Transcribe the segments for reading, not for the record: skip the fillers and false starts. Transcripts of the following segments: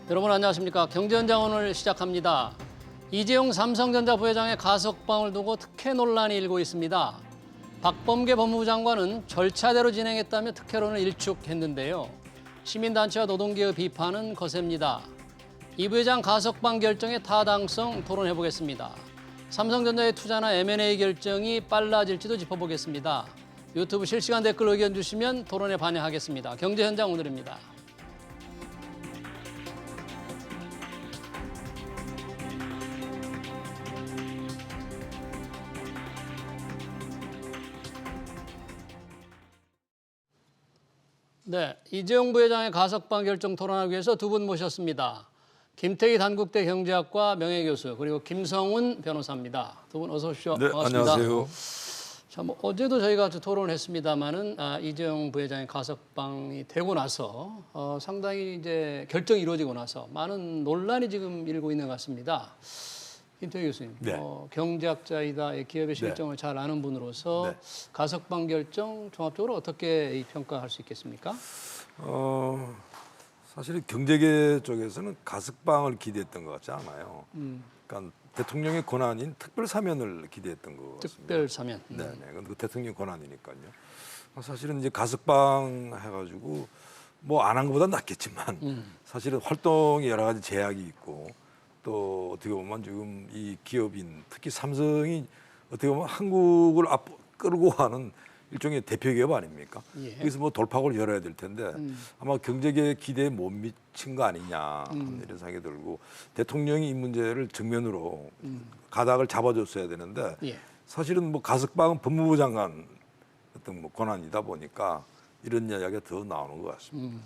여러분 안녕하십니까. 경제현장 오늘 시작합니다. 이재용 삼성전자 부회장의 가석방을 두고 특혜 논란이 일고 있습니다. 박범계 법무부 장관은 절차대로 진행했다며 특혜론을 일축했는데요. 시민단체와 노동계의 비판은 거셉니다. 이 부회장 가석방 결정의 타당성 토론해보겠습니다. 삼성전자의 투자나 M&A 결정이 빨라질지도 짚어보겠습니다. 유튜브 실시간 댓글 의견 주시면 토론에 반영하겠습니다. 경제현장 오늘입니다. 네, 이재용 부회장의 가석방 결정 토론하기 위해서 두 분 모셨습니다. 김태희 단국대 경제학과 명예교수 그리고 김성훈 변호사입니다. 두 분 어서 오십시오. 네, 반갑습니다. 안녕하세요. 자, 어제도 저희가 토론을 했습니다만은 이재용 부회장의 가석방이 되고 나서 상당히 이제 결정이 이루어지고 나서 많은 논란이 지금 일고 있는 것 같습니다. 김태희 교수님, 네. 경제학자이다, 기업의 실정을 잘 아는 분으로서 가석방 결정 종합적으로 어떻게 평가할 수 있겠습니까? 사실 경제계 쪽에서는 가석방을 기대했던 것 같지 않아요. 그러니까 대통령의 권한인 특별 사면을 기대했던 것 같습니다. 특별 사면. 네, 네. 그 대통령 권한이니까요. 사실은 이제 가석방 해가지고 뭐 안 한 것보다 낫겠지만 사실은 활동에 여러 가지 제약이 있고 또 어떻게 보면 지금 이 기업인 특히 삼성이 어떻게 보면 한국을 끌고 가는 일종의 대표 기업 아닙니까? 예. 여기서 뭐 돌파구를 열어야 될 텐데 아마 경제계 기대에 못 미친 거 아니냐 이런 생각이 들고 대통령이 이 문제를 정면으로 가닥을 잡아줬어야 되는데 사실은 뭐 가석방은 법무부 장관 어떤 뭐 권한이다 보니까 이런 이야기가 더 나오는 것 같습니다.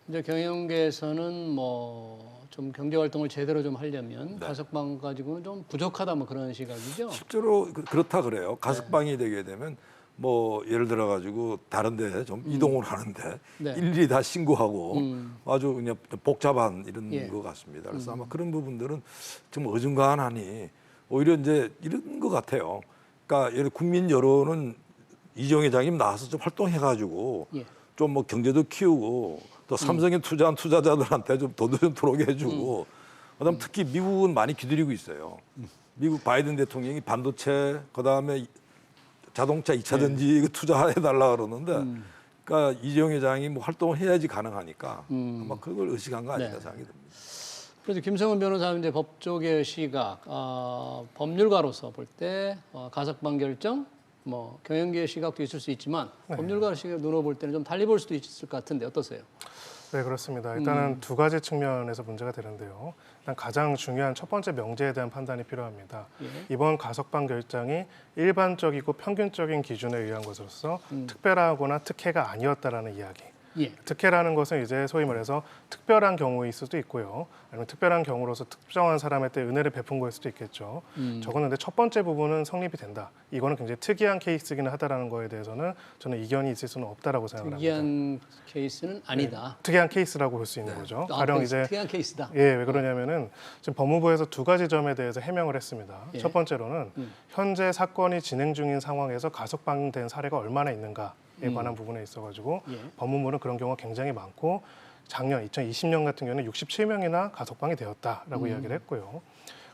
이제 경영계에서는 뭐 좀 경제 활동을 제대로 좀 하려면 가석방 가지고는 좀 부족하다 뭐 그런 시각이죠. 실제로 그렇다 그래요. 가석방이 되게 되면 뭐 예를 들어 가지고 다른데 좀 이동을 하는데 일일이 다 신고하고 아주 그냥 복잡한 이런 것 같습니다. 그래서 아마 그런 부분들은 좀 어중간하니 오히려 이제 이런 것 같아요. 그러니까 국민 여론은 이재용 회장님 나와서 좀 활동해가지고 좀 뭐 경제도 키우고 또 삼성에 투자한 투자자들한테 좀 돈도 좀 들어오게 해주고 그다음 특히 미국은 많이 기다리고 있어요. 미국 바이든 대통령이 반도체 그다음에 자동차 2차 전지 투자해달라 그러는데 그러니까 이재용 회장이 뭐 활동을 해야지 가능하니까 아마 그걸 의식한 거 아닌가 생각이 듭니다. 그래서 김성훈 변호사는 이제 법조계의 시각, 법률가로서 볼 때 가석방 결정, 뭐 경영계의 시각도 있을 수 있지만 법률가 시각 눈으로 볼 때는 좀 달리 볼 수도 있을 것 같은데 어떠세요? 네, 그렇습니다. 일단은 두 가지 측면에서 문제가 되는데요. 일단 가장 중요한 첫 번째 명제에 대한 판단이 필요합니다. 이번 가석방 결정이 일반적이고 평균적인 기준에 의한 것으로서 특별하거나 특혜가 아니었다라는 이야기. 특혜라는 것은 이제 소위 말해서 특별한 경우일 수도 있고요. 아니면 특별한 경우로서 특정한 사람한테 은혜를 베푼 거일 수도 있겠죠. 저거는 근데 첫 번째 부분은 성립이 된다. 이거는 굉장히 특이한 케이스이긴 하다라는 거에 대해서는 저는 이견이 있을 수는 없다라고 생각합니다. 특이한 케이스는 아니다. 특이한 케이스라고 볼 수 있는 거죠. 가령 이제 특이한 케이스다. 왜 그러냐면은 지금 법무부에서 두 가지 점에 대해서 해명을 했습니다. 첫 번째로는 현재 사건이 진행 중인 상황에서 가석방된 사례가 얼마나 있는가. 에 관한 부분에 있어가지고 법무부는 그런 경우가 굉장히 많고 작년 2020년 같은 경우는 67명이나 가석방이 되었다라고 이야기를 했고요.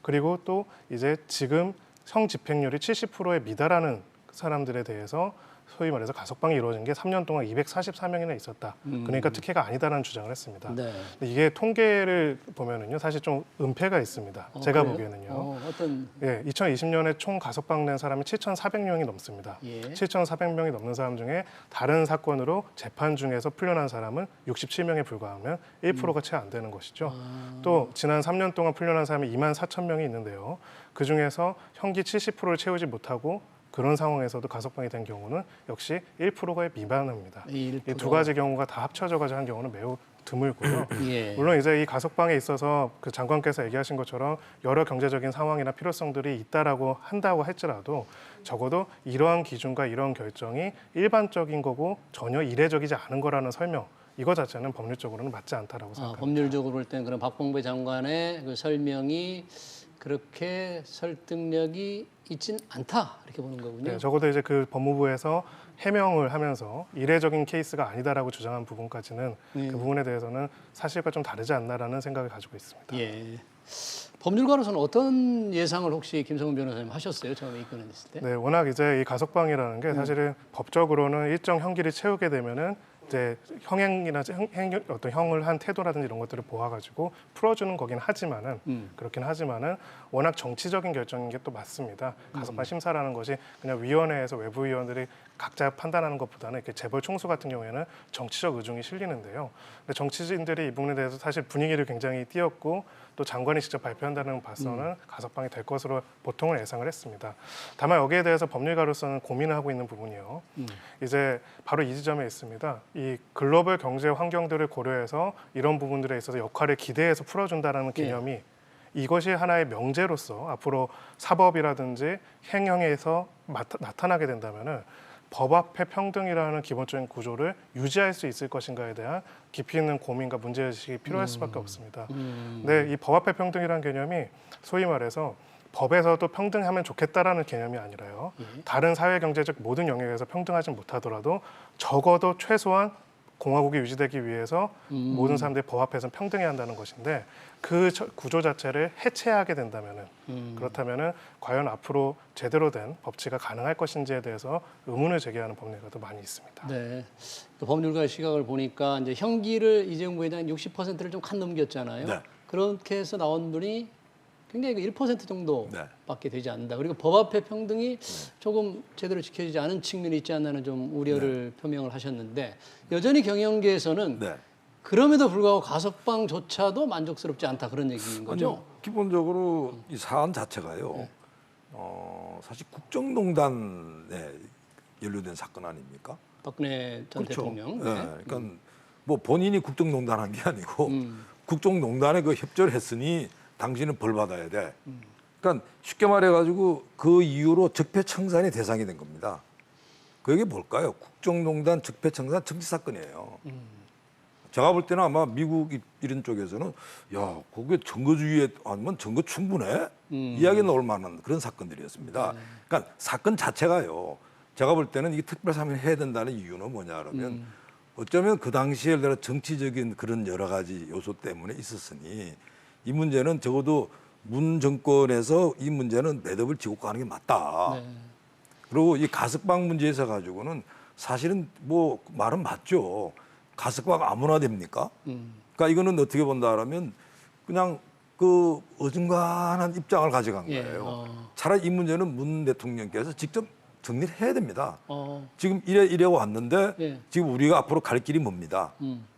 그리고 또 이제 지금 형 집행률이 70%에 미달하는 사람들에 대해서 소위 말해서 가석방이 이루어진 게 3년 동안 244명이나 있었다. 그러니까 특혜가 아니다라는 주장을 했습니다. 근데 이게 통계를 보면은요, 사실 좀 은폐가 있습니다. 제가 그래요? 보기에는요. 어떤? 2020년에 총 가석방된 사람이 7,400명이 넘습니다. 7,400명이 넘는 사람 중에 다른 사건으로 재판 중에서 풀려난 사람은 67명에 불과하면 1%가 채 안 되는 것이죠. 또 지난 3년 동안 풀려난 사람이 24,000명이 있는데요. 그 중에서 형기 70%를 채우지 못하고 그런 상황에서도 가석방이 된 경우는 역시 1%가 미만합니다. 이 두 가지 경우가 다 합쳐져가지고 한 경우는 매우 드물고요. 물론 이제 이 가석방에 있어서 그 장관께서 얘기하신 것처럼 여러 경제적인 상황이나 필요성들이 있다라고 한다고 할지라도 적어도 이러한 기준과 이러한 결정이 일반적인 거고 전혀 이례적이지 않은 거라는 설명. 이거 자체는 법률적으로는 맞지 않다라고 생각합니다. 법률적으로 볼 때는 그런 박범계 장관의 그 설명이 그렇게 설득력이 있진 않다 이렇게 보는 거군요. 적어도 이제 그 법무부에서 해명을 하면서 이례적인 케이스가 아니다라고 주장한 부분까지는 그 부분에 대해서는 사실과 좀 다르지 않나라는 생각을 가지고 있습니다. 예. 법률가로서는 어떤 예상을 혹시 김성훈 변호사님 하셨어요? 처음에 입건했을 때? 네, 워낙 이제 이 가석방이라는 게 사실은 법적으로는 일정 형기를 채우게 되면은 이제 형행이나 어떤 형을 한 태도라든지 이런 것들을 보아가지고 풀어주는 거긴 하지만은 그렇긴 하지만은 워낙 정치적인 결정인 게 또 맞습니다. 가석방 심사라는 것이 그냥 위원회에서 외부 위원들이 각자 판단하는 것보다는 이렇게 재벌 총수 같은 경우에는 정치적 의중이 실리는데요. 근데 정치인들이 이 부분에 대해서 사실 분위기를 굉장히 띄웠고 또 장관이 직접 발표한다는 봐서는 가석방이 될 것으로 보통은 예상을 했습니다. 다만 여기에 대해서 법률가로서는 고민을 하고 있는 부분이요. 이제 바로 이 지점에 있습니다. 이 글로벌 경제 환경들을 고려해서 이런 부분들에 있어서 역할을 기대해서 풀어준다는 개념이 이것이 하나의 명제로서 앞으로 사법이라든지 행정에서 나타나게 된다면은 법 앞에 평등이라는 기본적인 구조를 유지할 수 있을 것인가에 대한 깊이 있는 고민과 문제의식이 필요할 수밖에 없습니다. 근데 이 법 앞에 평등이라는 개념이 소위 말해서 법에서도 평등하면 좋겠다라는 개념이 아니라요. 다른 사회 경제적 모든 영역에서 평등하지 못하더라도 적어도 최소한 공화국이 유지되기 위해서 모든 사람들이 법 앞에서는 평등해야 한다는 것인데 그 구조 자체를 해체하게 된다면은 그렇다면은 과연 앞으로 제대로 된 법치가 가능할 것인지에 대해서 의문을 제기하는 법률가도 많이 있습니다. 네. 또 법률가의 시각을 보니까 이제 형기를 이재용 부회장이 60%를 좀 칸 넘겼잖아요. 네. 그렇게 해서 나온 분이 굉장히 1% 정도밖에 네. 되지 않는다. 그리고 법 앞의 평등이 조금 제대로 지켜지지 않은 측면이 있지 않나는 좀 우려를 표명을 하셨는데 여전히 경영계에서는 네. 그럼에도 불구하고 가석방조차도 만족스럽지 않다 그런 얘기인 거죠? 아니요, 기본적으로 이 사안 자체가요. 사실 국정농단에 연루된 사건 아닙니까? 박근혜 전 그렇죠. 대통령. 네. 그러니까 뭐 본인이 국정농단한 게 아니고 국정농단에 그 협조를 했으니 당신은 벌 받아야 돼. 그러니까 쉽게 말해가지고 그 이후로 적폐청산의 대상이 된 겁니다. 그게 뭘까요? 국정농단, 적폐청산 정치 사건이에요. 제가 볼 때는 아마 미국 이런 쪽에서는 야, 그게 증거주의에 아니면 증거 충분해? 이야기 나올 만한 그런 사건들이었습니다. 그러니까 사건 자체가요. 제가 볼 때는 이게 특별사면을 해야 된다는 이유는 뭐냐 그러면 어쩌면 그 당시에 내가 정치적인 그런 여러 가지 요소 때문에 있었으니 이 문제는 적어도 문 정권에서 이 문제는 매듭을 지고 가는 게 맞다. 네. 그리고 이 가석방 문제에서 가지고는 사실은 뭐 말은 맞죠. 가석방 아무나 됩니까? 그러니까 이거는 어떻게 본다 하면 그냥 그 어중간한 입장을 가져간 거예요. 차라리 이 문제는 문 대통령께서 직접 정리를 해야 됩니다. 지금 이래 왔는데 예. 지금 우리가 앞으로 갈 길이 멉니다.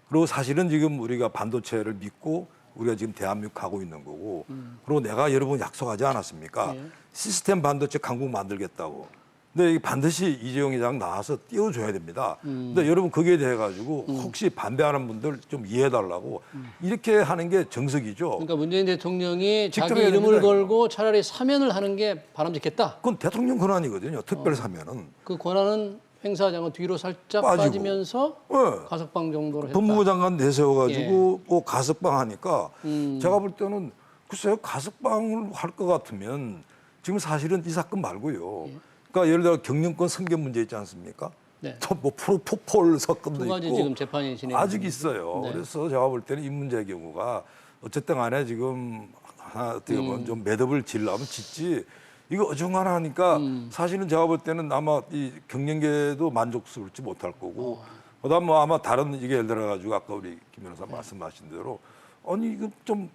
그리고 사실은 지금 우리가 반도체를 믿고 우리가 지금 대한민국 가고 있는 거고 그리고 내가 여러 번 약속하지 않았습니까? 예. 시스템 반도체 강국 만들겠다고. 근데 이게 반드시 이재용 회장 나와서 띄워줘야 됩니다. 근데 여러분 거기에 대해 가지고 혹시 반대하는 분들 좀 이해해달라고 이렇게 하는 게 정석이죠. 그러니까 문재인 대통령이 직접 자기 해야 이름을 됩니다, 걸고 차라리 사면을 하는 게 바람직했다. 그건 대통령 권한이거든요. 특별 사면은. 그 권한은 행사장은 뒤로 살짝 빠지고. 빠지면서 네. 가석방 정도로 했다. 법무부 장관 내세워가지고 뭐 가석방 하니까 제가 볼 때는 글쎄요 가석방을 할 것 같으면 지금 사실은 이 사건 말고요. 그러니까 예를 들어 경영권 승계 문제 있지 않습니까? 네. 또 뭐 프로포폴 사건도 두 가지 있고 지금 재판이 진행. 아직 있어요. 네. 그래서 제가 볼 때는 이 문제의 경우가 어쨌든 간에 지금 하나 어떻게 보면 좀 매듭을 지려면 짓지 이거 어중간하니까 사실은 제가 볼 때는 아마 이 경영계도 만족스럽지 못할 거고 그다음 뭐 아마 다른 이게 예를 들어 가지고 아까 우리 김 변호사 말씀하신 대로 아니 이거 좀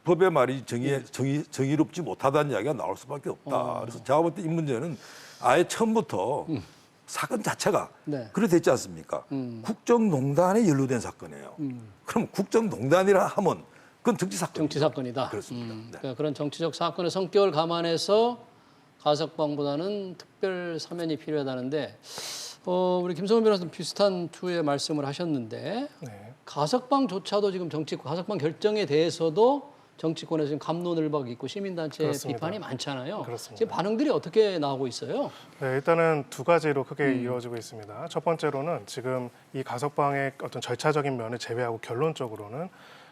법의 말이 정의롭지 못하다는 이야기가 나올 수밖에 없다. 그래서 제가 볼 때 이 문제는 아예 처음부터 사건 자체가 네. 그래 됐지 않습니까? 국정농단에 연루된 사건이에요. 그럼 국정농단이라 하면 그건 정치 사건. 정치 사건이다. 그렇습니다. 네. 그러니까 그런 정치적 사건의 성격을 감안해서 가석방보다는 특별 사면이 필요하다는데 우리 김성훈 변호사님 비슷한 투의 말씀을 하셨는데 네. 가석방조차도 지금 가석방 결정에 대해서도 정치권에서 지금 감론을박이 있고 시민단체 그렇습니다. 비판이 많잖아요. 그렇습니다. 지금 반응들이 어떻게 나오고 있어요? 네, 일단은 두 가지로 크게 이루어지고 있습니다. 첫 번째로는 지금 이 가석방의 어떤 절차적인 면을 제외하고 결론적으로는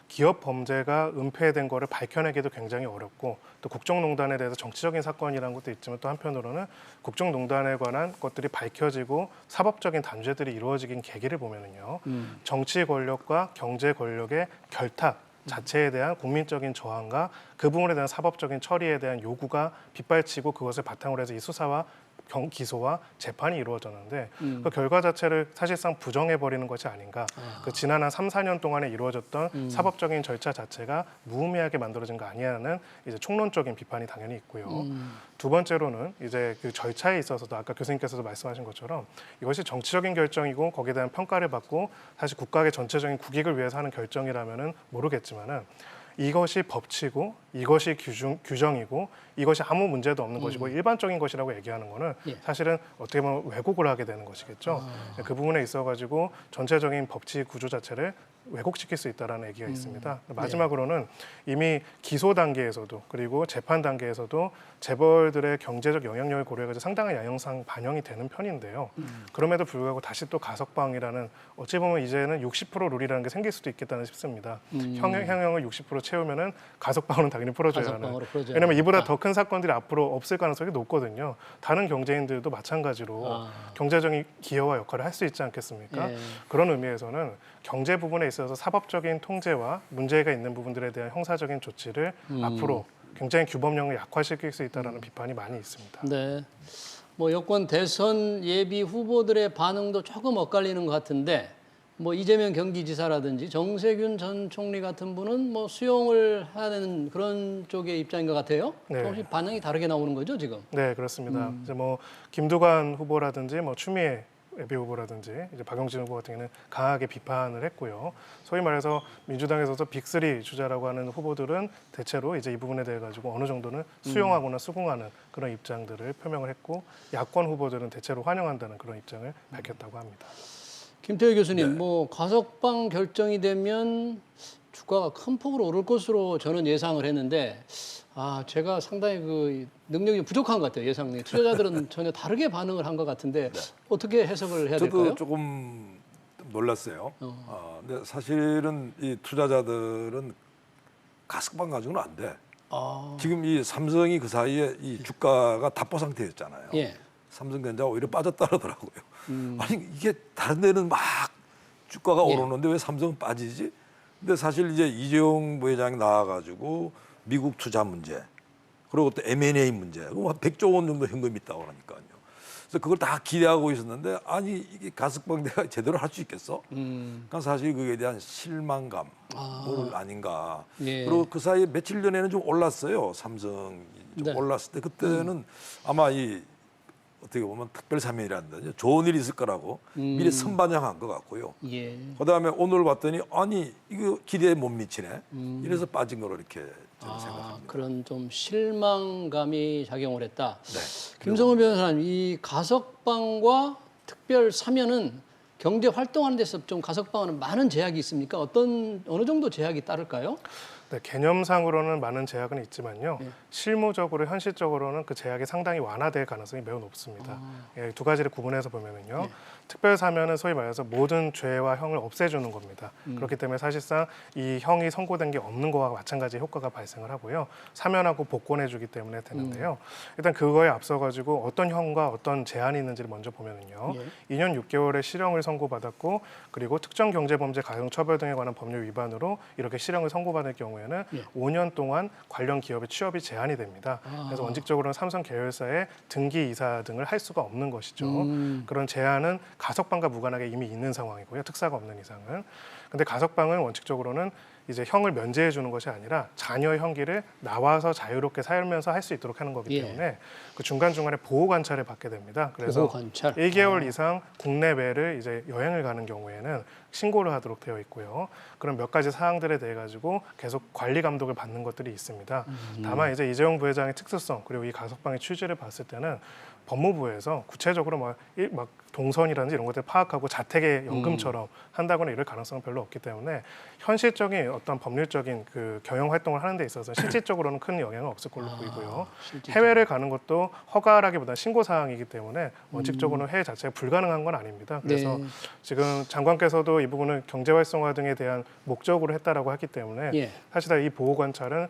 기업 범죄가 은폐된 거를 밝혀내기도 굉장히 어렵고 또 국정농단에 대해서 정치적인 사건이라는 것도 있지만 또 한편으로는 국정농단에 관한 것들이 밝혀지고 사법적인 단죄들이 이루어지긴 계기를 보면은요. 정치 권력과 경제 권력의 결탁 자체에 대한 국민적인 저항과 그 부분에 대한 사법적인 처리에 대한 요구가 빗발치고 그것을 바탕으로 해서 이 수사와 기소와 재판이 이루어졌는데 그 결과 자체를 사실상 부정해버리는 것이 아닌가. 그 지난 한 3, 4년 동안에 이루어졌던 사법적인 절차 자체가 무의미하게 만들어진 거 아니냐는 이제 총론적인 비판이 당연히 있고요. 두 번째로는 이제 그 절차에 있어서도 아까 교수님께서도 말씀하신 것처럼 이것이 정치적인 결정이고 거기에 대한 평가를 받고 사실 국가의 전체적인 국익을 위해서 하는 결정이라면은 모르겠지만은 이것이 법치고 이것이 규정이고 이것이 아무 문제도 없는 것이고 일반적인 것이라고 얘기하는 거는 사실은 어떻게 보면 왜곡을 하게 되는 것이겠죠. 그 부분에 있어가지고 전체적인 법치 구조 자체를 왜곡시킬 수 있다는 얘기가 있습니다. 마지막으로는 이미 기소 단계에서도 그리고 재판 단계에서도 재벌들의 경제적 영향력을 고려해서 상당한 양형상 반영이 되는 편인데요. 그럼에도 불구하고 다시 또 가석방이라는 어찌 보면 이제는 60% 룰이라는 게 생길 수도 있겠다는 싶습니다. 형형을 60% 채우면은 가석방으로는 당연히 풀어줘야 하는. 왜냐하면 이보다 더 큰 사건들이 앞으로 없을 가능성이 높거든요. 다른 경제인들도 마찬가지로 경제적인 기여와 역할을 할 수 있지 않겠습니까? 그런 의미에서는 경제 부분에 있어서 사법적인 통제와 문제가 있는 부분들에 대한 형사적인 조치를 앞으로 굉장히 규범력을 약화시킬 수 있다는 비판이 많이 있습니다. 네. 뭐 여권 대선 예비 후보들의 반응도 조금 엇갈리는 것 같은데 뭐 이재명 경기지사라든지 정세균 전 총리 같은 분은 뭐 수용을 해야 되는 그런 쪽의 입장인 것 같아요. 네. 조금씩 반응이 다르게 나오는 거죠 지금. 네, 그렇습니다. 이제 뭐 김두관 후보라든지 뭐 추미애 예비 후보라든지 이제 박용진 후보 같은 경우는 강하게 비판을 했고요. 소위 말해서 민주당에서도 빅3 주자라고 하는 후보들은 대체로 이제 이 부분에 대해 가지고 어느 정도는 수용하거나 수긍하는 그런 입장들을 표명을 했고 야권 후보들은 대체로 환영한다는 그런 입장을 밝혔다고 합니다. 김태희 교수님, 뭐 가석방 결정이 되면 주가가 큰 폭으로 오를 것으로 저는 예상을 했는데 제가 상당히 그 능력이 부족한 것 같아요. 예상에 투자자들은 전혀 다르게 반응을 한 것 같은데 어떻게 해석을 해야 될까요? 저도 조금 놀랐어요. 근데 사실은 이 투자자들은 가석방 가지고는 안 돼. 지금 이 삼성이 그 사이에 이 주가가 답보 상태였잖아요. 예. 삼성전자가 오히려 빠졌다 그러더라고요. 아니 이게 다른 데는 막 주가가 오르는데 왜 삼성은 빠지지? 근데 사실 이제 이재용 부회장이 나와가지고 미국 투자 문제 그리고 또 M&A 문제 한 100조 원 정도 현금이 있다고 그러니까요. 그래서 그걸 다 기대하고 있었는데 아니 이게 가석방 내가 제대로 할 수 있겠어? 그러니까 사실 그에 대한 실망감 아닌가. 그리고 그 사이에 며칠 전에는 좀 올랐어요. 삼성이 좀 올랐을 때 그때는 아마 이 어떻게 보면 특별 사면이라든지 좋은 일이 있을 거라고 미리 선반영한 것 같고요. 그다음에 오늘 봤더니 아니 이거 기대에 못 미치네. 이래서 빠진 거로 이렇게 저는 생각합니다. 그런 좀 실망감이 작용을 했다. 네. 김성훈 변호사님, 이 가석방과 특별 사면은 경제 활동하는 데서 좀 가석방은 많은 제약이 있습니까? 어느 정도 제약이 따를까요? 네, 개념상으로는 많은 제약은 있지만요. 실무적으로 현실적으로는 그 제약이 상당히 완화될 가능성이 매우 높습니다. 두 가지를 구분해서 보면은요. 특별 사면은 소위 말해서 모든 죄와 형을 없애주는 겁니다. 그렇기 때문에 사실상 이 형이 선고된 게 없는 거와 마찬가지 효과가 발생을 하고요. 사면하고 복권해주기 때문에 되는데요. 일단 그거에 앞서가지고 어떤 형과 어떤 제한이 있는지를 먼저 보면은요. 2년 6개월의 실형을 선고받았고 그리고 특정 경제범죄 가중처벌 등에 관한 법률 위반으로 이렇게 실형을 선고받을 경우에는 5년 동안 관련 기업의 취업이 제한이 됩니다. 그래서 원칙적으로는 삼성 계열사의 등기 이사 등을 할 수가 없는 것이죠. 그런 제한은 가석방과 무관하게 이미 있는 상황이고요. 특사가 없는 이상은. 근데 가석방은 원칙적으로는 이제 형을 면제해 주는 것이 아니라 자녀의 형기를 나와서 자유롭게 살면서 할 수 있도록 하는 거기 때문에 그 중간중간에 보호 관찰을 받게 됩니다. 그래서 보호 관찰. 1개월 이상 국내외를 이제 여행을 가는 경우에는 신고를 하도록 되어 있고요. 그런 몇 가지 사항들에 대해 가지고 계속 관리 감독을 받는 것들이 있습니다. 다만 이제 이재용 부회장의 특수성 그리고 이 가석방의 취지를 봤을 때는 법무부에서 구체적으로 막 동선이라든지 이런 것들을 파악하고 자택의 연금처럼 한다거나 이럴 가능성은 별로 없기 때문에 현실적인 어떤 법률적인 그 경영 활동을 하는 데 있어서 실질적으로는 큰 영향은 없을 걸로 보이고요. 실질적으로. 해외를 가는 것도 허가라기보다 신고 사항이기 때문에 원칙적으로는 해외 자체가 불가능한 건 아닙니다. 그래서 네. 지금 장관께서도 이 부분은 경제 활성화 등에 대한 목적으로 했다라고 하기 때문에 예. 사실 이 보호 관찰은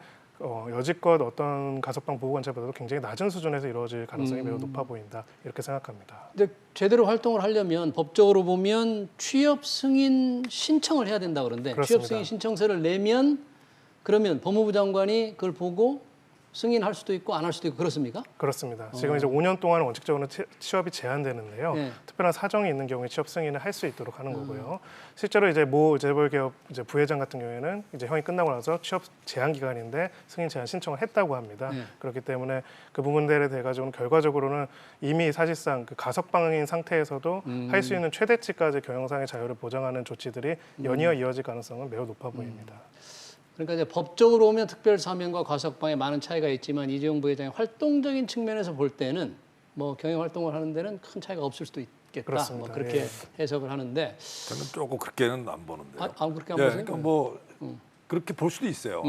여지껏 어떤 가석방 보호 관찰보다도 굉장히 낮은 수준에서 이루어질 가능성이 매우 높아 보인다 이렇게 생각합니다. 근데 제대로 활동을 하려면 법적으로 보면 취업 승인 신청을 해야 된다 그러는데 그렇습니다. 취업 승인 신청서를 내면 그러면 법무부 장관이 그걸 보고 승인할 수도 있고 안 할 수도 있고 그렇습니까? 그렇습니다. 지금 이제 5년 동안 원칙적으로 취업이 제한되는데요. 네. 특별한 사정이 있는 경우에 취업 승인을 할 수 있도록 하는 거고요. 실제로 이제 모 재벌기업 이제 부회장 같은 경우에는 이제 형이 끝나고 나서 취업 제한 기간인데 승인 제한 신청을 했다고 합니다. 네. 그렇기 때문에 그 부분들에 대해 가지고는 결과적으로는 이미 사실상 그 가석방인 상태에서도 할 수 있는 최대치까지 경영상의 자유를 보장하는 조치들이 연이어 이어질 가능성은 매우 높아 보입니다. 그러니까 이제 법적으로 보면 특별 사면과 가석방에 많은 차이가 있지만 이재용 부회장의 활동적인 측면에서 볼 때는 뭐 경영 활동을 하는 데는 큰 차이가 없을 수도 있겠다. 그렇습니다. 뭐 그렇게 예. 해석을 하는데 저는 조금 그렇게는 안 보는데요. 그렇게 안 예, 보세요? 그러니까 뭐 그렇게 볼 수도 있어요.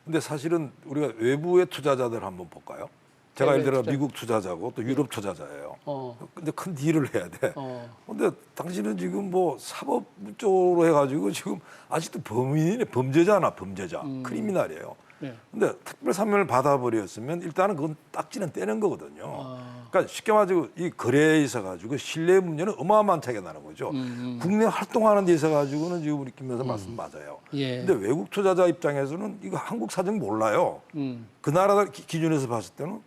근데 사실은 우리가 외부의 투자자들 한번 볼까요? 제가 예를 들어 투자. 미국 투자자고 또 유럽 투자자예요. 어. 근데 큰 딜을 해야 돼. 어. 근데 당신은 지금 뭐 사법 쪽으로 해가지고 지금 아직도 범인이 범죄자나 범죄자, 크리미널이에요. 네. 근데 특별 사면을 받아버렸으면 일단은 그건 딱지는 떼는 거거든요. 그러니까 쉽게 말해서 이 거래에 있어 가지고 신뢰 문제는 어마어마한 차이가 나는 거죠. 국내 활동하는 데 있어 가지고는 지금 우리 김 여사 말씀 맞아요. 예. 근데 외국 투자자 입장에서는 이거 한국 사정 몰라요. 그 나라 기준에서 봤을 때는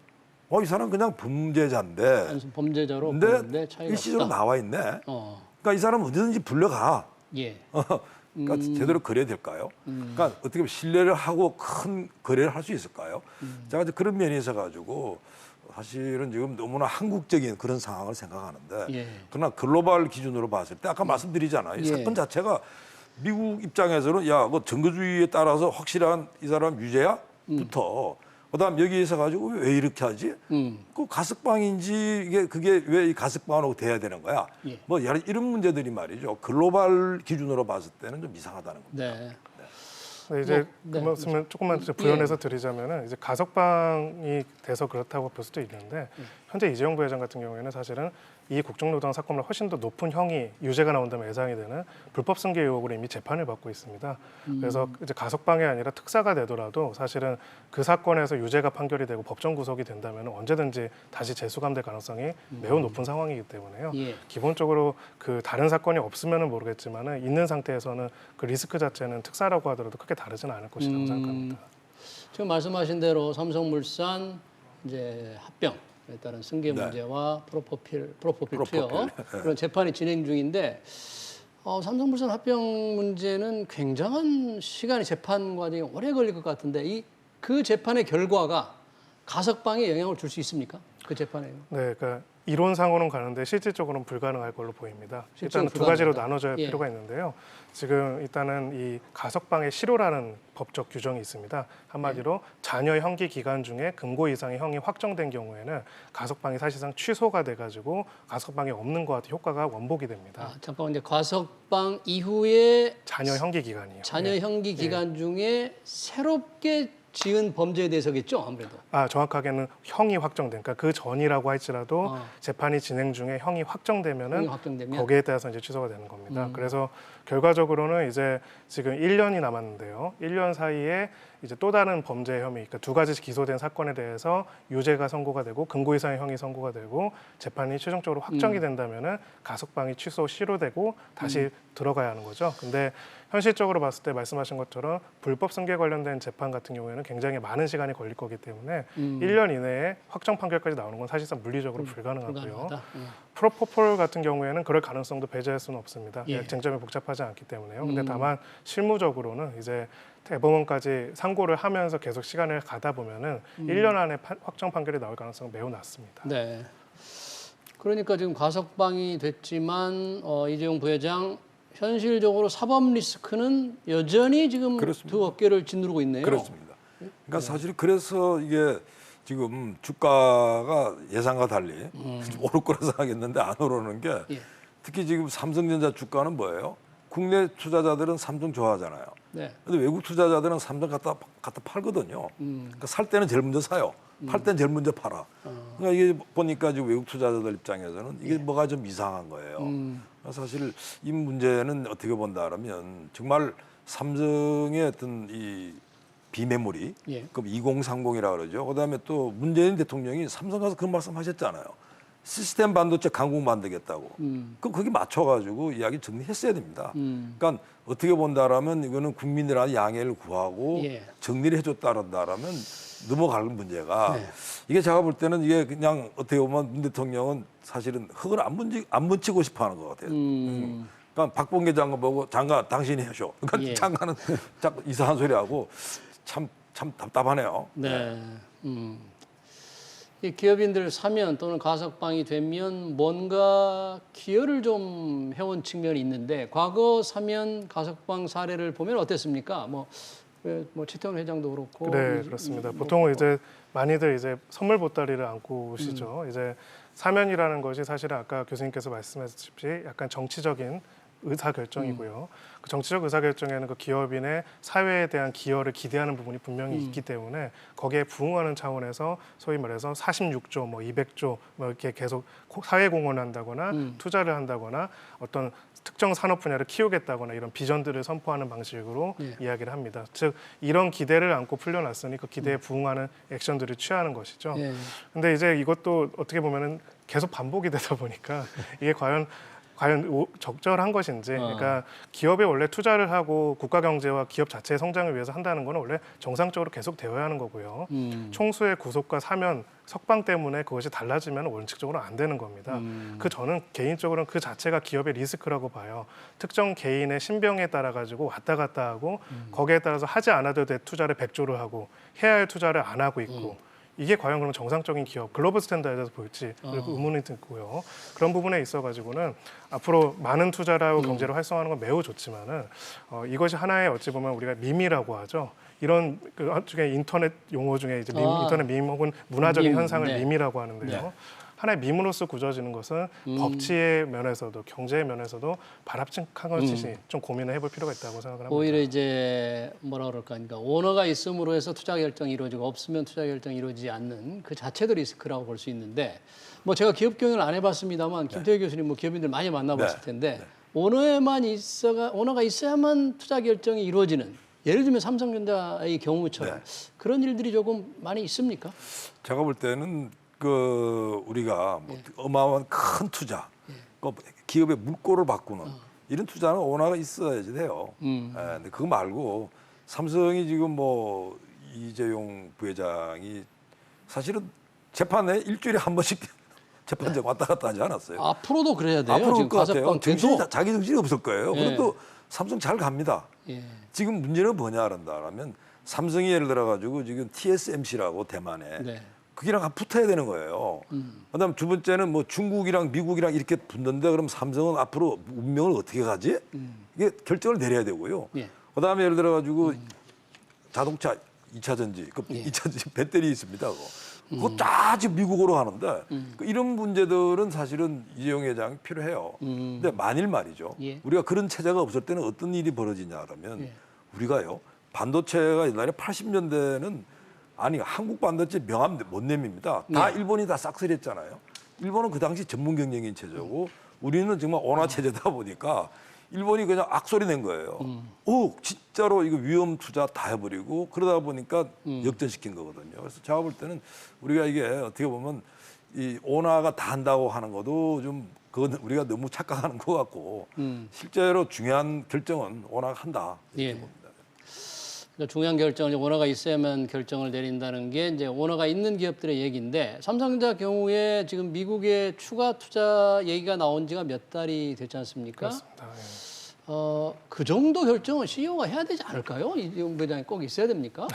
이 사람 그냥 범죄자인데 단순 범죄자로 근데 보는데 차이가 일시적으로 없다. 나와 있네. 어. 그러니까 이 사람 언제든지 불려가. 예. 그러니까 제대로 거래해야 될까요? 그러니까 어떻게 보면 신뢰를 하고 큰 거래를 할 수 있을까요? 제가 이제 그런 면이 있어 가지고 사실은 지금 너무나 한국적인 그런 상황을 생각하는데 예. 그러나 글로벌 기준으로 봤을 때 아까 말씀드리잖아요. 이 예. 사건 자체가 미국 입장에서는 그 증거주의에 따라서 확실한 이 사람 유죄야부터 그다음 여기에서 가지고 왜 이렇게 하지? 그 가석방인지 그게 왜 이 가석방하고 돼야 되는 거야? 예. 뭐 이런 문제들이 말이죠. 글로벌 기준으로 봤을 때는 좀 이상하다는 겁니다. 네. 네, 이제 네, 그 말씀을 조금만 부연해서 드리자면은 이제 가석방이 돼서 그렇다고 볼 수도 있는데 현재 이재용 부회장 같은 경우에는 사실은 이 국정노동 사건보다 훨씬 더 높은 형이 유죄가 나온다면 예상이 되는 불법 승계 의혹으로 이미 재판을 받고 있습니다. 그래서 이제 가석방이 아니라 특사가 되더라도 사실은 그 사건에서 유죄가 판결이 되고 법정 구속이 된다면 언제든지 다시 재수감될 가능성이 매우 높은 상황이기 때문에요. 예. 기본적으로 그 다른 사건이 없으면은 모르겠지만은 있는 상태에서는 그 리스크 자체는 특사라고 하더라도 크게 다르지는 않을 것이라고 생각합니다. 지금 말씀하신 대로 삼성물산 이제 합병에 따른 승계 네. 문제와 프로포필 투여 네. 그런 재판이 진행 중인데 삼성물산 합병 문제는 굉장한 시간이 재판 과정이 오래 걸릴 것 같은데 그 재판의 결과가 가석방에 영향을 줄 수 있습니까? 그 재판에요. 네, 그러니까 이론상으로는 가는데 실질적으로는 불가능할 걸로 보입니다. 실제로 일단 두 가지로 불가능하다. 나눠져야 할 예. 필요가 있는데요. 지금 일단은 이 가석방의 실효라는 법적 규정이 있습니다. 한마디로 자녀 형기 기간 중에 금고 이상의 형이 확정된 경우에는 가석방이 사실상 취소가 돼가지고 가석방이 없는 것과 효과가 원복이 됩니다. 잠깐만 이제 가석방 이후에 자녀 형기 기간이요. 자녀 네. 형기 기간 중에 새롭게 지은 범죄에 대해서겠죠, 아무래도. 정확하게는 형이 확정된, 그러니까 그 전이라고 할지라도 재판이 진행 중에 형이 확정되면은 형이 확정되면? 거기에 따라서 이제 취소가 되는 겁니다. 그래서 결과적으로는 이제 지금 1년이 남았는데요. 1년 사이에 이제 또 다른 범죄 혐의, 그러니까 두 가지 기소된 사건에 대해서 유죄가 선고가 되고 금고 이상의 형이 선고가 되고 재판이 최종적으로 확정이 된다면은 가석방이 취소 시효되고 다시 들어가야 하는 거죠. 근데 현실적으로 봤을 때 말씀하신 것처럼 불법 승계 관련된 재판 같은 경우에는 굉장히 많은 시간이 걸릴 거기 때문에 1년 이내에 확정 판결까지 나오는 건 사실상 물리적으로 불가능하고요. 불가능하다. 프로포폴 같은 경우에는 그럴 가능성도 배제할 수는 없습니다. 예. 쟁점이 복잡하지 않기 때문에요. 근데 다만 실무적으로는 이제 대법원까지 상고를 하면서 계속 시간을 가다 보면은 1년 안에 확정 판결이 나올 가능성은 매우 낮습니다. 네. 그러니까 지금 가석방이 됐지만 이재용 부회장 현실적으로 사법 리스크는 여전히 지금 그렇습니다. 두 어깨를 짓누르고 있네요. 그렇습니다. 그러니까 사실 그래서 이게 지금 주가가 예상과 달리 좀 오를 거라 생각했는데 안 오르는 게 예. 특히 지금 삼성전자 주가는 뭐예요? 국내 투자자들은 삼성 좋아하잖아요. 네. 근데 외국 투자자들은 삼성 갖다 팔거든요. 그러니까 살 때는 제일 먼저 사요. 팔 때는 제일 먼저 팔아. 그러니까 이게 보니까 지금 외국 투자자들 입장에서는 이게 뭐가 좀 이상한 거예요. 사실 이 문제는 어떻게 본다라면 정말 삼성의 어떤 이 비메모리, 예. 그럼 2030이라 그러죠. 그다음에 또 문재인 대통령이 삼성 가서 그런 말씀하셨잖아요. 시스템 반도체 강국 만들겠다고. 그럼 거기 맞춰가지고 이야기 정리했어야 됩니다. 그러니까 어떻게 본다라면 이거는 국민들한테 양해를 구하고 예. 정리를 해줬다라면 넘어갈 문제가 네. 이게 제가 볼 때는 이게 그냥 어떻게 보면 문 대통령은 사실은 흙을 안 묻히고 싶어하는 것 같아요. 그러니까 박범계 장관 보고 장관 당신이 해줘. 그러니까 예. 장관은 자꾸 이상한 소리 하고 참 답답하네요. 네. 이 기업인들 사면 또는 가석방이 되면 뭔가 기여를 좀 해온 측면이 있는데 과거 사면 가석방 사례를 보면 어땠습니까? 뭐 최태원 회장도 그렇고. 네, 그렇습니다. 보통은 이제 많이들 이제 선물 보따리를 안고 오시죠. 이제 사면이라는 것이 사실은 아까 교수님께서 말씀하셨듯이 약간 정치적인 의사 결정이고요. 그 정치적 의사 결정에는 그 기업인의 사회에 대한 기여를 기대하는 부분이 분명히 있기 때문에 거기에 부응하는 차원에서 소위 말해서 46조, 뭐 200조 뭐 이렇게 계속 사회 공헌한다거나 투자를 한다거나 어떤 특정 산업 분야를 키우겠다거나 이런 비전들을 선포하는 방식으로 이야기를 합니다. 즉 이런 기대를 안고 풀려났으니 그 기대에 부응하는 액션들을 취하는 것이죠. 근데 이제 이것도 어떻게 보면은 계속 반복이 되다 보니까 이게 과연 적절한 것인지, 그러니까 기업에 원래 투자를 하고 국가 경제와 기업 자체의 성장을 위해서 한다는 건 원래 정상적으로 계속 되어야 하는 거고요. 총수의 구속과 사면, 석방 때문에 그것이 달라지면 원칙적으로 안 되는 겁니다. 저는 개인적으로는 그 자체가 기업의 리스크라고 봐요. 특정 개인의 신병에 따라 가지고 왔다 갔다 하고 거기에 따라서 하지 않아도 될 투자를 백조를 하고 해야 할 투자를 안 하고 있고. 이게 과연 그럼 정상적인 기업, 글로벌 스탠다드에서 볼지 의문이 들고요. 그런 부분에 있어가지고는 앞으로 많은 투자를 하고 경제를 활성화하는 건 매우 좋지만은 이것이 하나의 어찌 보면 우리가 밈이라고 하죠. 이런 그 중에 인터넷 용어 중에 이제 인터넷 밈 혹은 문화적인 현상을 밈이라고 하는데요. 하나의 밈으로서 굳어지는 것은 법치의 면에서도 경제의 면에서도 바람직한 것이 좀 고민을 해볼 필요가 있다고 생각을 합니다. 오히려 이제 뭐라 그럴까, 그러니까 오너가 있음으로 해서 투자 결정이 이루어지고 없으면 투자 결정이 이루어지지 않는 그 자체도 리스크라고 볼 수 있는데, 뭐 제가 기업 경영을 안 해봤습니다만 김태희 교수님 뭐 기업인들 많이 만나봤을 텐데 오너가 있어야만 투자 결정이 이루어지는, 예를 들면 삼성전자의 경우처럼 그런 일들이 조금 많이 있습니까? 제가 볼 때는 우리가 뭐 어마어마한 큰 투자, 기업의 물꼬를 바꾸는 이런 투자는 오너가 있어야지 돼요. 근데 그거 말고 삼성이 지금 뭐 이재용 부회장이 사실은 재판에 일주일에 한 번씩 재판장 왔다 갔다 하지 않았어요. 앞으로도 그래야 돼요. 앞으로 지금 그럴 것 같아요. 가석방 자기 정신이 없을 거예요. 그래도 삼성 잘 갑니다. 지금 문제는 뭐냐 그런다면 삼성이 예를 들어 가지고 지금 TSMC라고 대만에 그게랑 붙어야 되는 거예요. 그다음 두 번째는 뭐 중국이랑 미국이랑 이렇게 붙는데 그럼 삼성은 앞으로 운명을 어떻게 가지? 이게 결정을 내려야 되고요. 그다음에 예를 들어 가지고 자동차 2차 전지, 2차 전지 배터리 있습니다. 그거 다 지금 미국으로 가는데 이런 문제들은 사실은 이재용 회장이 필요해요. 근데 만일 말이죠. 우리가 그런 체제가 없을 때는 어떤 일이 벌어지냐 그러면 우리가요. 반도체가 옛날에 80년대는 아니 한국 반도체 명함 못 내밉니다. 다 일본이 다 싹쓸이했잖아요. 일본은 그 당시 전문 경영인 체제고 우리는 정말 온화 체제다 보니까 일본이 그냥 악소리 낸 거예요. 진짜로 이거 위험 투자 다 해버리고 그러다 보니까 역전시킨 거거든요. 그래서 제가 볼 때는 우리가 이게 어떻게 보면 이 온화가 다 한다고 하는 것도 좀 그건 우리가 너무 착각하는 것 같고 실제로 중요한 결정은 온화가 한다 이렇게 봅니다. 그러니까 중요한 결정을 오너가 있어야만 결정을 내린다는 게 이제 오너가 있는 기업들의 얘기인데, 삼성전자 경우에 지금 미국의 추가 투자 얘기가 나온 지가 몇 달이 됐지 않습니까? 그렇습니다. 그 정도 결정은 CEO가 해야 되지 않을까요? 이재용 부회장이 꼭 있어야 됩니까?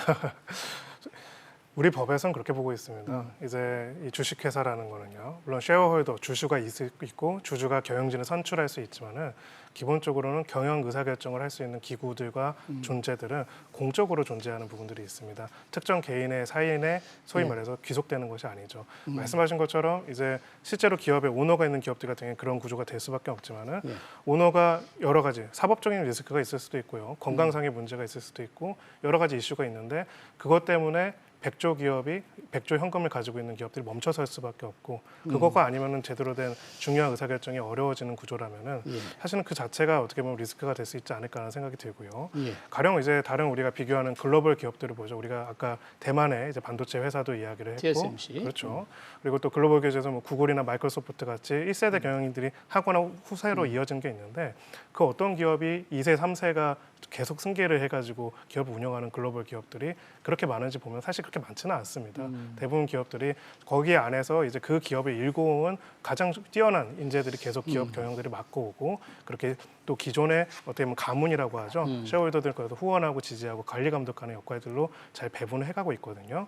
우리 법에서는 그렇게 보고 있습니다. 이제 이 주식회사라는 거는요, 물론 쉐어홀더 주주가 있고 주주가 경영진을 선출할 수 있지만은 기본적으로는 경영 의사결정을 할 수 있는 기구들과 존재들은 공적으로 존재하는 부분들이 있습니다. 특정 개인의 사인에 소위 말해서 귀속되는 것이 아니죠. 말씀하신 것처럼 이제 실제로 기업에 오너가 있는 기업들 같은 경우에 그런 구조가 될 수밖에 없지만은 오너가 여러 가지 사법적인 리스크가 있을 수도 있고요. 건강상의 문제가 있을 수도 있고 여러 가지 이슈가 있는데 그것 때문에 백조 기업이 백조 현금을 가지고 있는 기업들이 멈춰설 수밖에 없고 그거가 아니면은 제대로 된 중요한 의사결정이 어려워지는 구조라면은 사실은 그 자체가 어떻게 보면 리스크가 될 수 있지 않을까라는 생각이 들고요. 가령 이제 다른 우리가 비교하는 글로벌 기업들을 보죠. 우리가 아까 대만의 이제 반도체 회사도 이야기를 했고, TSMC. 그렇죠. 그리고 또 글로벌 기업에서 뭐 구글이나 마이크로소프트 같이 1세대 경영인들이 하거나 후세로 이어진 게 있는데 그 어떤 기업이 2세, 3세가 계속 승계를 해가지고 기업을 운영하는 글로벌 기업들이 그렇게 많은지 보면 사실 그렇게 많지는 않습니다. 대부분 기업들이 거기 안에서 이제 그 기업의 일고은 가장 뛰어난 인재들이 계속 기업 경영들을 맡고 오고 그렇게 또 기존의 어떻게 보면 가문이라고 하죠. 셰어홀더들 거기서 후원하고 지지하고 관리 감독하는 역할들로 잘 배분을 해가고 있거든요.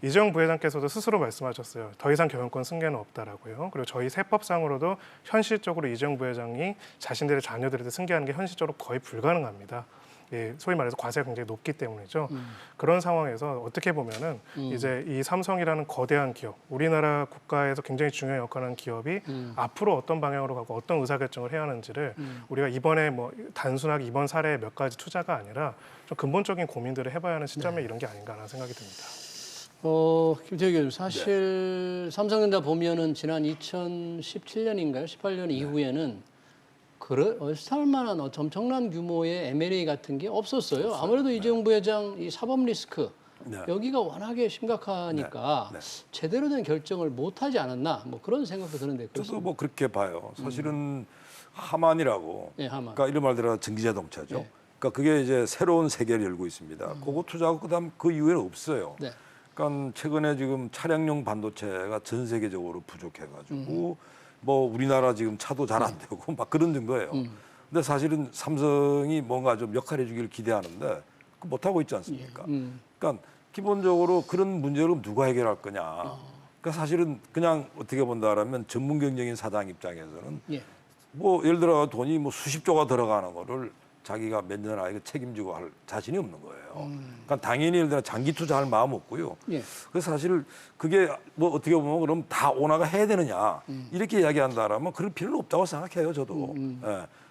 이재용 부회장께서도 스스로 말씀하셨어요. 더 이상 경영권 승계는 없다라고요. 그리고 저희 세법상으로도 현실적으로 이재용 부회장이 자신들의 자녀들한테 승계하는 게 현실적으로 거의 불가능합니다. 예, 소위 말해서 과세가 굉장히 높기 때문이죠. 그런 상황에서 어떻게 보면은 이제 이 삼성이라는 거대한 기업, 우리나라 국가에서 굉장히 중요한 역할을 하는 기업이 앞으로 어떤 방향으로 가고 어떤 의사결정을 해야 하는지를 우리가 이번에 뭐 단순하게 이번 사례의 몇 가지 투자가 아니라 좀 근본적인 고민들을 해봐야 하는 시점에 이런 게 아닌가라는 생각이 듭니다. 김태규 교수님, 사실 삼성전자 보면은 지난 2017년인가요? 18년 이후에는 얼싸할 만한 엄청난 규모의 M&A 같은 게 없었어요. 아무래도 이재용 부회장 이 사법 리스크 여기가 워낙에 심각하니까 제대로 된 결정을 못하지 않았나 뭐 그런 생각도 드는데. 저도 뭐 그렇게 봐요. 사실은 하만이라고, 하만. 그러니까 이런 말대로 전기자동차죠. 그러니까 그게 이제 새로운 세계를 열고 있습니다. 그거 투자하고 그다음 그 이후에는 없어요. 그러니까 최근에 지금 차량용 반도체가 전 세계적으로 부족해가지고. 뭐 우리나라 지금 차도 잘 안 되고 막 그런 정도예요. 근데 사실은 삼성이 뭔가 좀 역할해 주기를 기대하는데 못 하고 있지 않습니까? 그러니까 기본적으로 그런 문제를 누가 해결할 거냐. 그러니까 사실은 그냥 어떻게 본다라면 전문 경영인 사장 입장에서는 뭐 예를 들어 돈이 뭐 수십조가 들어가는 거를 자기가 몇 년 안에 책임지고 할 자신이 없는 거예요. 그러니까 당연히 예를 들어 장기 투자할 마음 없고요. 그래서 사실 그게 뭐 어떻게 보면 그럼 다 오나가 해야 되느냐 이렇게 이야기한다라면 그럴 필요는 없다고 생각해요, 저도.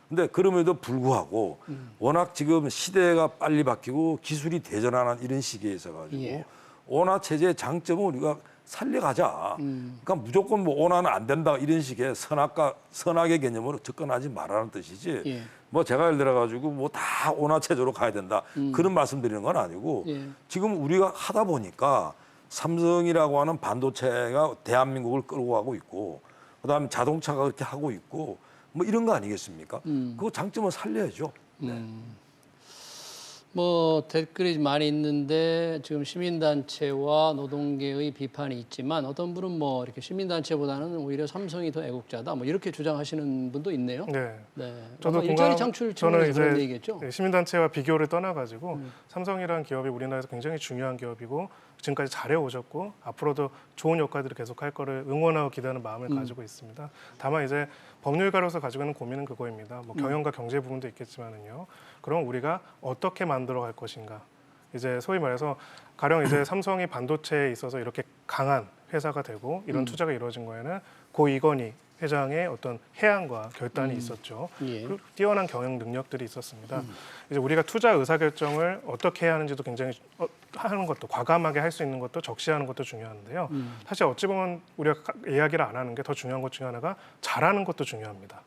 근데 그럼에도 불구하고 워낙 지금 시대가 빨리 바뀌고 기술이 대전하는 이런 시기에 있어가지고 원화 체제의 장점은 우리가 살려가자. 그러니까 무조건 뭐 원화는 안 된다 이런 식의 선악의 개념으로 접근하지 말라는 뜻이지. 뭐 제가 예를 들어가지고 뭐 다 원화 체제로 가야 된다 그런 말씀드리는 건 아니고 지금 우리가 하다 보니까 삼성이라고 하는 반도체가 대한민국을 끌고 가고 있고 그다음에 자동차가 그렇게 하고 있고 뭐 이런 거 아니겠습니까? 그 장점은 살려야죠. 뭐 댓글이 많이 있는데 지금 시민단체와 노동계의 비판이 있지만 어떤 분은 뭐 이렇게 시민단체보다는 오히려 삼성이 더 애국자다 뭐 이렇게 주장하시는 분도 있네요. 저도 일자리 창출 측면에서 그런 얘기겠죠. 시민단체와 비교를 떠나가지고 삼성이라는 기업이 우리나라에서 굉장히 중요한 기업이고 지금까지 잘해오셨고 앞으로도 좋은 역할들을 계속할 거를 응원하고 기대하는 마음을 가지고 있습니다. 다만 이제 법률가로서 가지고 있는 고민은 그거입니다. 뭐 경영과 경제 부분도 있겠지만은요. 그럼 우리가 어떻게 만들어갈 것인가? 이제 소위 말해서 가령 이제 삼성이 반도체에 있어서 이렇게 강한 회사가 되고 이런 투자가 이루어진 거에는 고 이건희 회장의 어떤 해안과 결단이 있었죠. 그리고 뛰어난 경영 능력들이 있었습니다. 이제 우리가 투자 의사결정을 어떻게 해야 하는지도 굉장히 하는 것도 과감하게 할 수 있는 것도 적시하는 것도 중요한데요. 사실 어찌 보면 우리가 이야기를 안 하는 게 더 중요한 것 중에 하나가 잘하는 것도 중요합니다.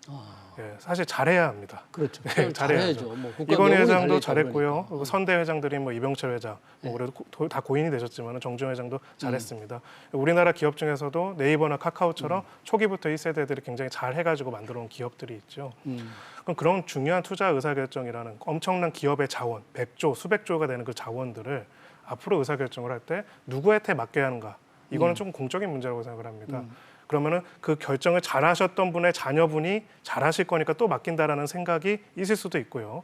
사실 잘해야 합니다. 그렇죠. 잘해야죠. 뭐 이건희 회장도 잘했고요. 그리고 선대 회장들이 뭐 이병철 회장, 뭐 그래도 다 고인이 되셨지만 정주영 회장도 잘했습니다. 우리나라 기업 중에서도 네이버나 카카오처럼 초기부터 1세대들이 굉장히 잘 해가지고 만들어온 기업들이 있죠. 그럼 그런 중요한 투자 의사결정이라는 엄청난 기업의 자원, 100조, 수백 조가 되는 그 자원들을 앞으로 의사결정을 할 때 누구한테 맡겨야 하는가? 이거는 조금 공적인 문제라고 생각을 합니다. 그러면은 그 결정을 잘하셨던 분의 자녀분이 잘하실 거니까 또 맡긴다라는 생각이 있을 수도 있고요.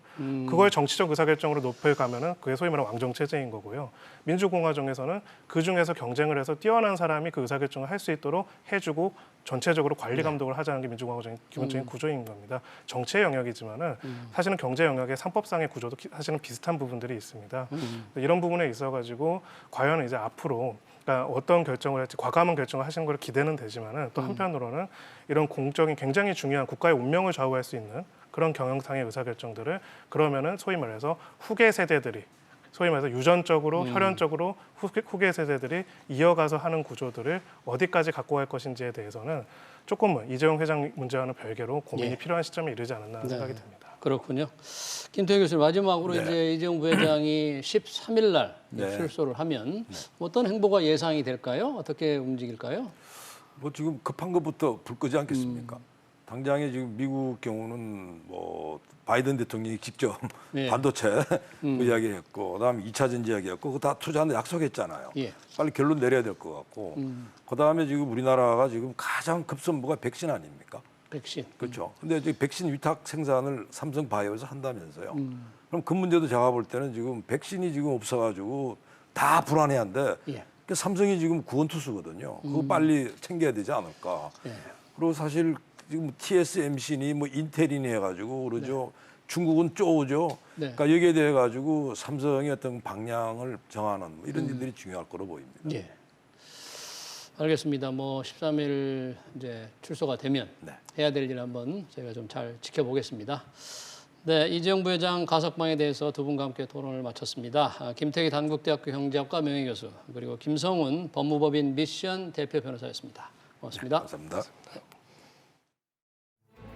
그걸 정치적 의사결정으로 높여가면은 그게 소위 말하는 왕정 체제인 거고요. 민주공화정에서는 그 중에서 경쟁을 해서 뛰어난 사람이 그 의사결정을 할 수 있도록 해주고 전체적으로 관리 감독을 하자는 게 민주공화정의 기본적인 구조인 겁니다. 정치의 영역이지만은 사실은 경제 영역의 상법상의 구조도 사실은 비슷한 부분들이 있습니다. 이런 부분에 있어가지고 과연 이제 앞으로 그러니까 어떤 결정을 할지 과감한 결정을 하시는 걸 기대는 되지만은 또 한편으로는 이런 공적인 굉장히 중요한 국가의 운명을 좌우할 수 있는 그런 경영상의 의사결정들을 그러면은 소위 말해서 후계 세대들이 소위 말해서 유전적으로 혈연적으로 후계 세대들이 이어가서 하는 구조들을 어디까지 갖고 갈 것인지에 대해서는 조금은 이재용 회장 문제와는 별개로 고민이 필요한 시점에 이르지 않았나 하는 생각이 듭니다. 그렇군요. 김태형 교수님 마지막으로 네. 이제 이재용 부회장이 13일 날 네. 출소를 하면 어떤 행보가 예상이 될까요? 어떻게 움직일까요? 뭐 지금 급한 것부터 불 끄지 않겠습니까? 당장에 지금 미국 경우는 뭐 바이든 대통령이 직접 네. 반도체 이야기했고, 그다음에 2차 전지 이야기했고, 그거 다 투자하는 약속했잖아요. 예. 빨리 결론 내려야 될 것 같고, 그다음에 지금 우리나라가 지금 가장 급선무가 백신 아닙니까? 백신. 그렇죠. 근데 이제 백신 위탁 생산을 삼성 바이오에서 한다면서요. 그럼 그 문제도 제가 볼 때는 지금 백신이 지금 없어가지고 다 불안해한데 예. 그 삼성이 지금 구원투수거든요. 그거 빨리 챙겨야 되지 않을까. 예. 그리고 사실 지금 TSMC니 뭐 인텔이니 해가지고 그러죠. 중국은 쪼우죠. 네. 그러니까 여기에 대해 가지고 삼성의 어떤 방향을 정하는 뭐 이런 일들이 중요할 거로 보입니다. 예. 알겠습니다. 뭐 13일 이제 출소가 되면 네. 해야 될 일 한번 저희가 좀 잘 지켜보겠습니다. 네, 이재용 부회장 가석방에 대해서 두 분과 함께 토론을 마쳤습니다. 김태기 단국대학교 경제학과 명예교수 그리고 김성훈 법무법인 미션 대표 변호사였습니다. 고맙습니다. 네, 감사합니다.